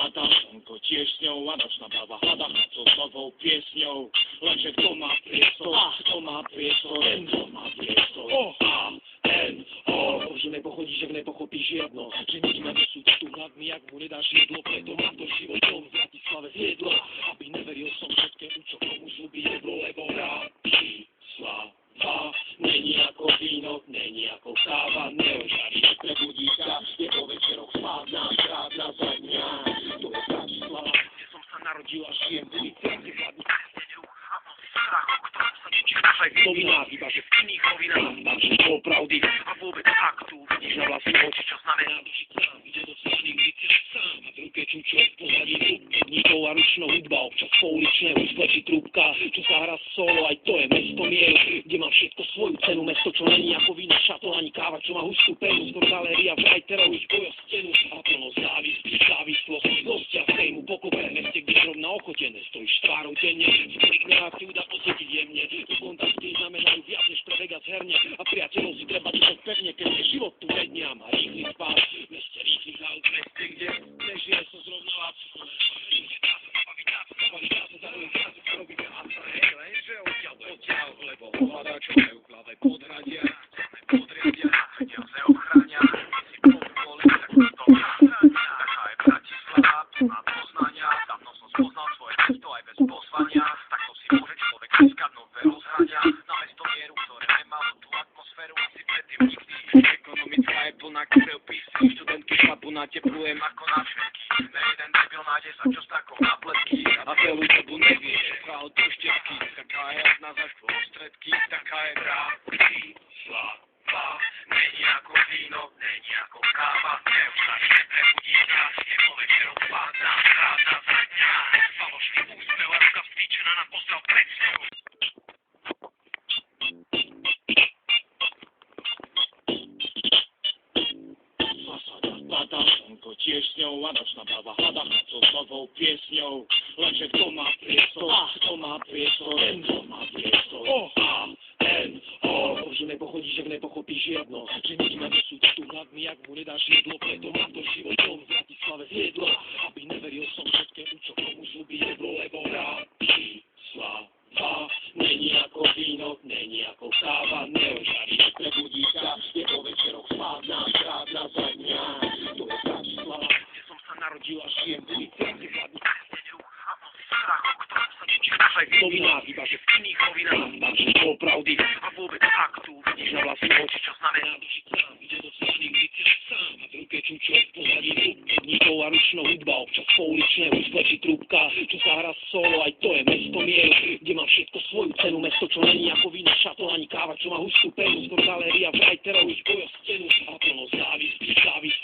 pada slnko tiežňou a nočná baba hľada so novou piesňou. Lenže kto má priestor, kto má priestor, ten kto má priestor. O, že nepochodíš, že nepochopíš jedno, že nič ma nesú tu hladný, jak mu nedáš jedlo, preto mám to životom v Bratislave zjedlo, aby neveril som všetkému, čo komu zubí jedlo, lebo Bratislava není ako víno, není ako káva, neožarí, prebudí ťa, je po večeroch slávna, krádna za dňa. To je Bratislava, kde som sa narodil a žijem, v ulici, kde hladný neduch a nosí strach, o ktorom sa nečíš aj v novinách, iba že v iných novinách máš pravdy a vôbec faktu. Vidíš na vlastné oči, čo znamená dožiť sám, ide do cestných ulici sám a v ruke čučo, pozadí hudbníkov a ručnou hudba, občas pouličné uzplečí trúbka, čo sa hrá solo, aj to je mesto miel, kde má všetko svoju cenu, mesto, čo není ako víno, šatón ani káva, čo má hustú penu, skôr galéria vrajterov, ich bojo stenu a plno závislosť, zlosť a fejmu, pokope, meste, kde rovna ochotené, stojíš tvárou denne, sprikne a chci udať pocítiť jemne, tu kontakty znamenajú viac než prebegať herne a priateľov si treba držať pevne, keď je život tu vedne a má rýchly spát, v meste rýchlych aut, meste, kde nežije sa zrovna lácko, lebo hľadačov majú v hlave podhradia, peniaze ochránia, si povoli, tak to nachránia. Taká je Bratislava, plná poznania, dávno som spoznal svoje mesto aj bez pozvania, takto si môže človek získať nové rozhrania, na mesto mieru, ktoré nemalo tú atmosféru, asi predtým nikdy. Ekonomická je plná krv písní, študentky chlapu nateplujem ako na všetky, ne jeden debil nájde sa čo s takou nápletky, a celú dobu nevie, že právo to štepky, taká je jedna za prostredky, taká je Bratislava, není ako víno, není ako káva, neužarí, prebudí ťa, je po večeroch slávna, krádna za dňa, falošný úsmev a ruka vstýčená na pozdrav pred sňou. Pada slnko tiežňou a nočná baba hľada so novou piesňou. Lenže kto má priestor, kto má priestor, ten kto má priestor. Že nepochodíš, že nepochopíš jedno, že nič ma nesú tu hladný, jak mu nedáš jedlo, preto mám to životom v Bratislave zjedlo, aby neveril som všetkému, čo komu zubí jedlo, lebo Bratislava není ako víno, není ako káva, neožarí, prebudí ťa, je po večeroch slávna, krádna za dňa. To je Bratislava, kde som sa narodil a žijem, v ulici, kde hladný neduch a nosí strach, o ktorom sa nečítaš aj v novinách, iba že v iných novinách máš pravdy a vôbec faktu. Vidíš na vlastné oči, čo znamená dožiť sám, ide do cestných ulici sám a v ruke čučo, pozadí hudbníkov a ručnou hudba, občas pouličné uzplečí trúbka, čo sa hrá solo, aj to je mesto miel, kde má všetko svoju cenu, mesto, čo není ako víno, šatón ani káva, čo má hustú penu, skôr galéria vrajterov, ich bojo stenu a plno závislosť,